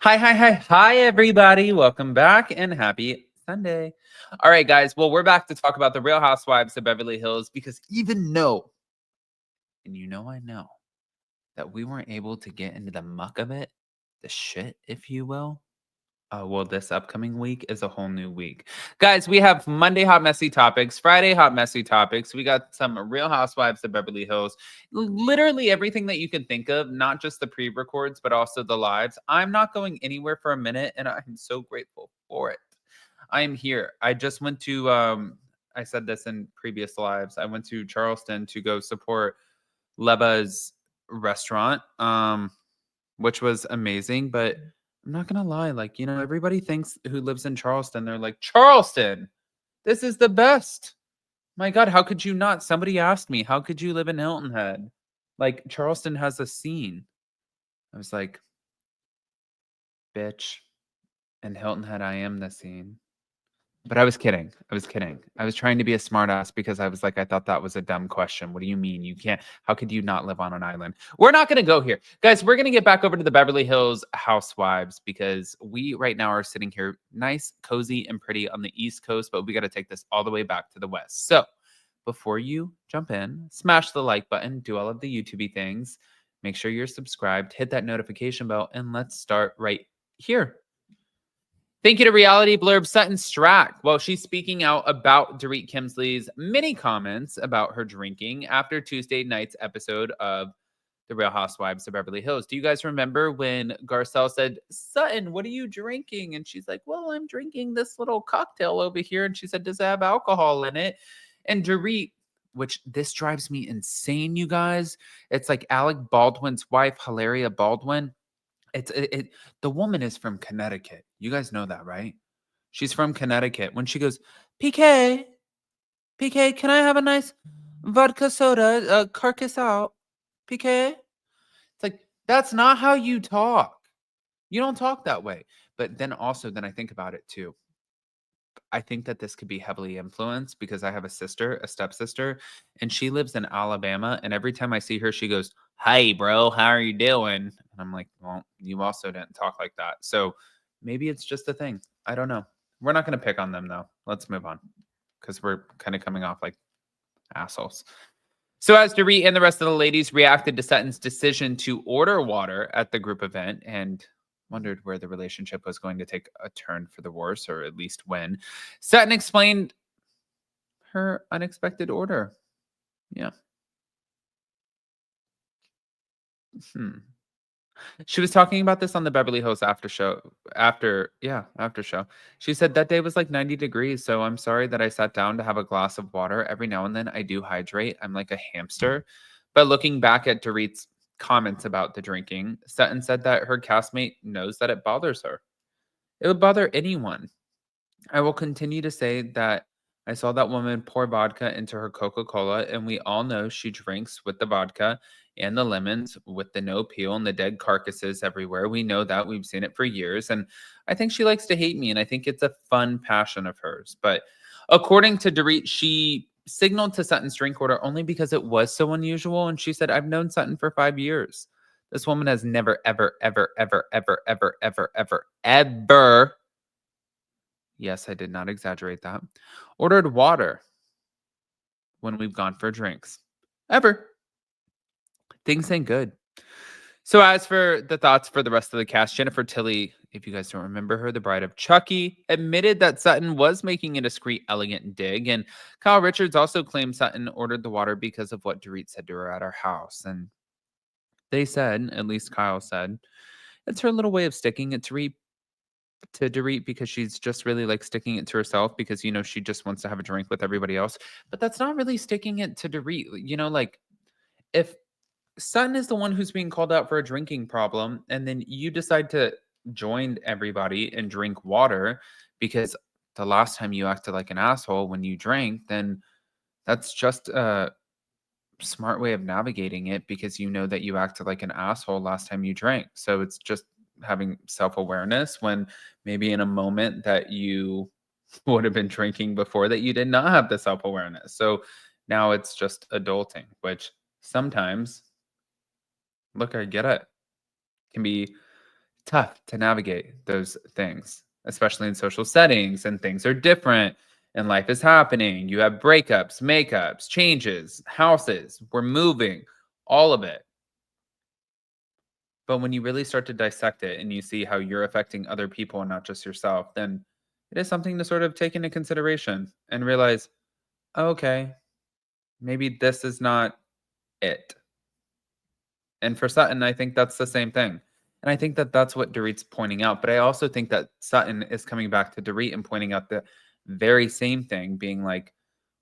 Hi, everybody. Welcome back and happy Sunday. All right, guys. Well, we're back to talk about the Real Housewives of Beverly Hills because even though, and I know, that we weren't able to get into the muck of it, the shit, if you will. Well, this upcoming week is a whole new week. Guys, we have Monday Hot Messy Topics, Friday Hot Messy Topics. We got some Real Housewives of Beverly Hills. Literally everything that you can think of, not just the pre-records, but also the lives. I'm not going anywhere for a minute, and I'm so grateful for it. I am here. I just went to I said this in previous lives. I went to Charleston to go support Leba's restaurant, which was amazing, but I'm not gonna lie, like, everybody thinks who lives in Charleston, they're like, Charleston, this is the best. My God, how could you not? Somebody asked me, how could you live in Hilton Head? Like, Charleston has a scene. I was like, bitch, in Hilton Head, I am the scene. But I was kidding. I was kidding. I was trying to be a smartass because I was like, I thought that was a dumb question. What do you mean? You can't, how could you not live on an island? We're not going to go here. Guys, we're going to get back over to the Beverly Hills Housewives because we right now are sitting here nice, cozy, and pretty on the East Coast, but we got to take this all the way back to the West. So before you jump in, smash the like button, do all of the YouTube things, make sure you're subscribed, hit that notification bell, and let's start right here. Thank you to Reality Blurb Sutton Strack. Well, she's speaking out about Dorit Kemsley's many comments about her drinking after Tuesday night's episode of The Real Housewives of Beverly Hills. Do you guys remember when Garcelle said, Sutton, what are you drinking? And she's like, well, I'm drinking this little cocktail over here. And she said, does it have alcohol in it? And Dorit, which this drives me insane, you guys. It's like Alec Baldwin's wife, Hilaria Baldwin. The woman is from Connecticut. You guys know that, right? She's from Connecticut. When she goes, PK, can I have a nice vodka soda? Carcass out. PK? It's like, that's not how you talk. You don't talk that way. But then I think about it too. I think that this could be heavily influenced because I have a stepsister, and she lives in Alabama. And every time I see her, she goes, hey, bro, how are you doing? And I'm like, well, you also didn't talk like that. So maybe it's just a thing. I don't know. We're not going to pick on them, though. Let's move on because we're kind of coming off like assholes. So as Dorit and the rest of the ladies reacted to Sutton's decision to order water at the group event and wondered where the relationship was going to take a turn for the worse, or at least when, Sutton explained her unexpected order. Yeah. She was talking about this on the Beverly Hills after show. After show. She said that day was like 90 degrees, so I'm sorry that I sat down to have a glass of water. Every now and then I do hydrate. I'm like a hamster. But looking back at Dorit's comments about the drinking, Sutton said that her castmate knows that it bothers her. It would bother anyone. I will continue to say that I saw that woman pour vodka into her Coca-Cola, and we all know she drinks with the vodka and the lemons with the no peel and the dead carcasses everywhere. We know that. We've seen it for years. And I think she likes to hate me, and I think it's a fun passion of hers. But according to Dorit, she signaled to Sutton's drink order only because it was so unusual. And she said, I've known Sutton for 5 years. This woman has never, ever, ever, ever, ever, ever, ever, ever, ever, yes, I did not exaggerate that, ordered water when we've gone for drinks. Ever. Things ain't good. So as for the thoughts for the rest of the cast, Jennifer Tilly, if you guys don't remember her, the bride of Chucky, admitted that Sutton was making a discreet, elegant dig. And Kyle Richards also claimed Sutton ordered the water because of what Dorit said to her at our house. And they said, at least Kyle said, it's her little way of sticking it to Dorit because she's just really like sticking it to herself because, she just wants to have a drink with everybody else. But that's not really sticking it to Dorit. Like if Sutton is the one who's being called out for a drinking problem, and then you decide to join everybody and drink water because the last time you acted like an asshole when you drank, then that's just a smart way of navigating it because you know that you acted like an asshole last time you drank. So it's just having self-awareness when maybe in a moment that you would have been drinking before that you did not have the self-awareness. So now it's just adulting, which sometimes, look, I get it, can be tough to navigate those things, especially in social settings, and things are different and life is happening. You have breakups, makeups, changes, houses, we're moving, all of it. But when you really start to dissect it and you see how you're affecting other people and not just yourself, then it is something to sort of take into consideration and realize, "Oh, okay, maybe this is not it." And for Sutton, I think that's the same thing. And I think that that's what Dorit's pointing out. But I also think that Sutton is coming back to Dorit and pointing out the very same thing, being like,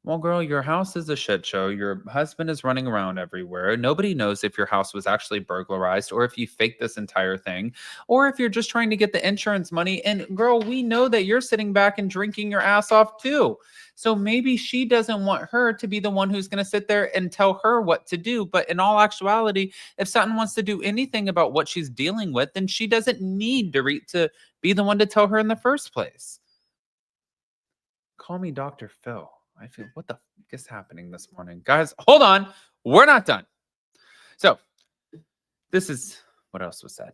well, girl, your house is a shit show. Your husband is running around everywhere. Nobody knows if your house was actually burglarized or if you faked this entire thing or if you're just trying to get the insurance money. And girl, we know that you're sitting back and drinking your ass off too. So maybe she doesn't want her to be the one who's going to sit there and tell her what to do. But in all actuality, if Sutton wants to do anything about what she's dealing with, then she doesn't need Dorit to be the one to tell her in the first place. Call me Dr. Phil. I feel, what the fuck is happening this morning? Guys, hold on. We're not done. So, this is what else was said.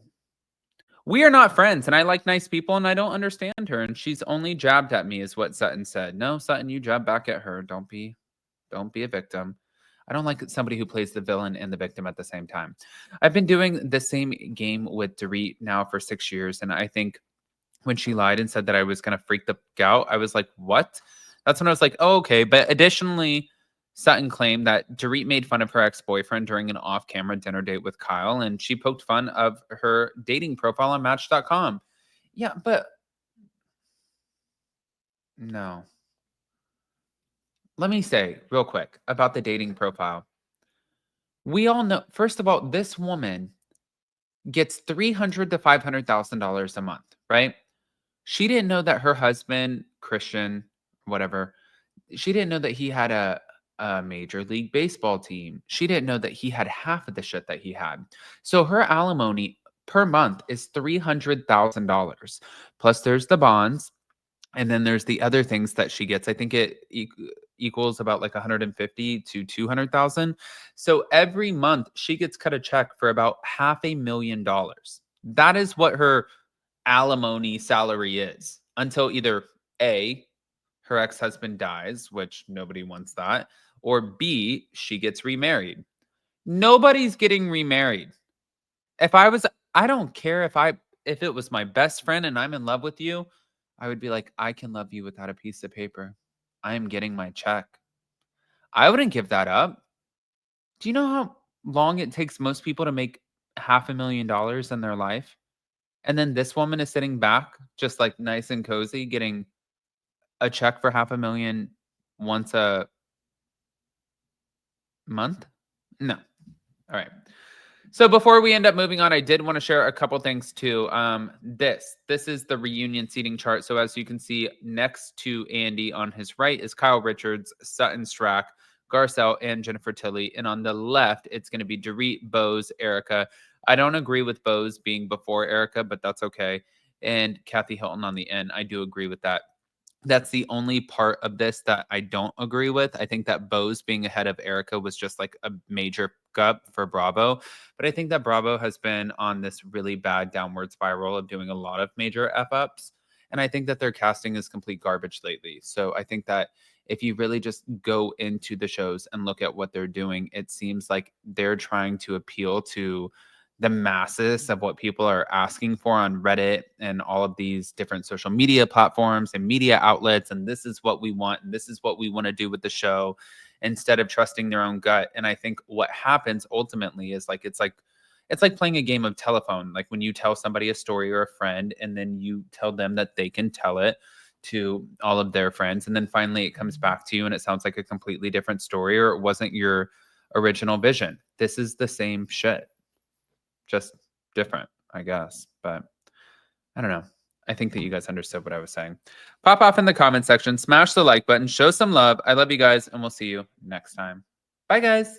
We are not friends, and I like nice people, and I don't understand her, and she's only jabbed at me, is what Sutton said. No, Sutton, you jab back at her. Don't be a victim. I don't like somebody who plays the villain and the victim at the same time. I've been doing the same game with Dorit now for 6 years, and I think when she lied and said that I was gonna freak the out, I was like, "What?" That's when I was like, "Oh, okay." But additionally, Sutton claimed that Dorit made fun of her ex-boyfriend during an off-camera dinner date with Kyle, and she poked fun of her dating profile on Match.com. Yeah, but no. Let me say real quick about the dating profile. We all know, first of all, this woman gets $300 to $500,000 a month, right? She didn't know that her husband, Christian, whatever, she didn't know that he had a major league baseball team. She didn't know that he had half of the shit that he had. So her alimony per month is $300,000. Plus there's the bonds, and then there's the other things that she gets. I think it equals about like 150 to 200,000. So every month she gets cut a check for about $500,000. That is what her alimony salary is until either A, her ex-husband dies, which nobody wants that, or B, she gets remarried. Nobody's getting remarried. If I was, I don't care if it was my best friend and I'm in love with you, I would be like, I can love you without a piece of paper. I am getting my check. I wouldn't give that up. Do you know how long it takes most people to make $500,000 in their life? And then this woman is sitting back, just like nice and cozy, getting a check for 500,000 once a month? No. All right. So before we end up moving on, I did want to share a couple things too. This is the reunion seating chart. So as you can see, next to Andy on his right is Kyle Richards, Sutton Strack, Garcelle, and Jennifer Tilly. And on the left, it's going to be Dorit, Bose, Erica. I don't agree with Bose being before Erica, but that's okay. And Kathy Hilton on the end. I do agree with that. That's the only part of this that I don't agree with. I think that Bose being ahead of Erica was just like a major gut for Bravo. But I think that Bravo has been on this really bad downward spiral of doing a lot of major F ups. And I think that their casting is complete garbage lately. So I think that if you really just go into the shows and look at what they're doing, it seems like they're trying to appeal to the masses of what people are asking for on Reddit and all of these different social media platforms and media outlets. And this is what we want. And this is what we want to do with the show instead of trusting their own gut. And I think what happens ultimately is like, it's like playing a game of telephone. Like when you tell somebody a story or a friend, and then you tell them that they can tell it to all of their friends. And then finally it comes back to you and it sounds like a completely different story, or it wasn't your original vision. This is the same shit, just different, I guess. But I don't know. I think that you guys understood what I was saying. Pop off in the comment section, smash the like button, show some love. I love you guys, and we'll see you next time. Bye, guys.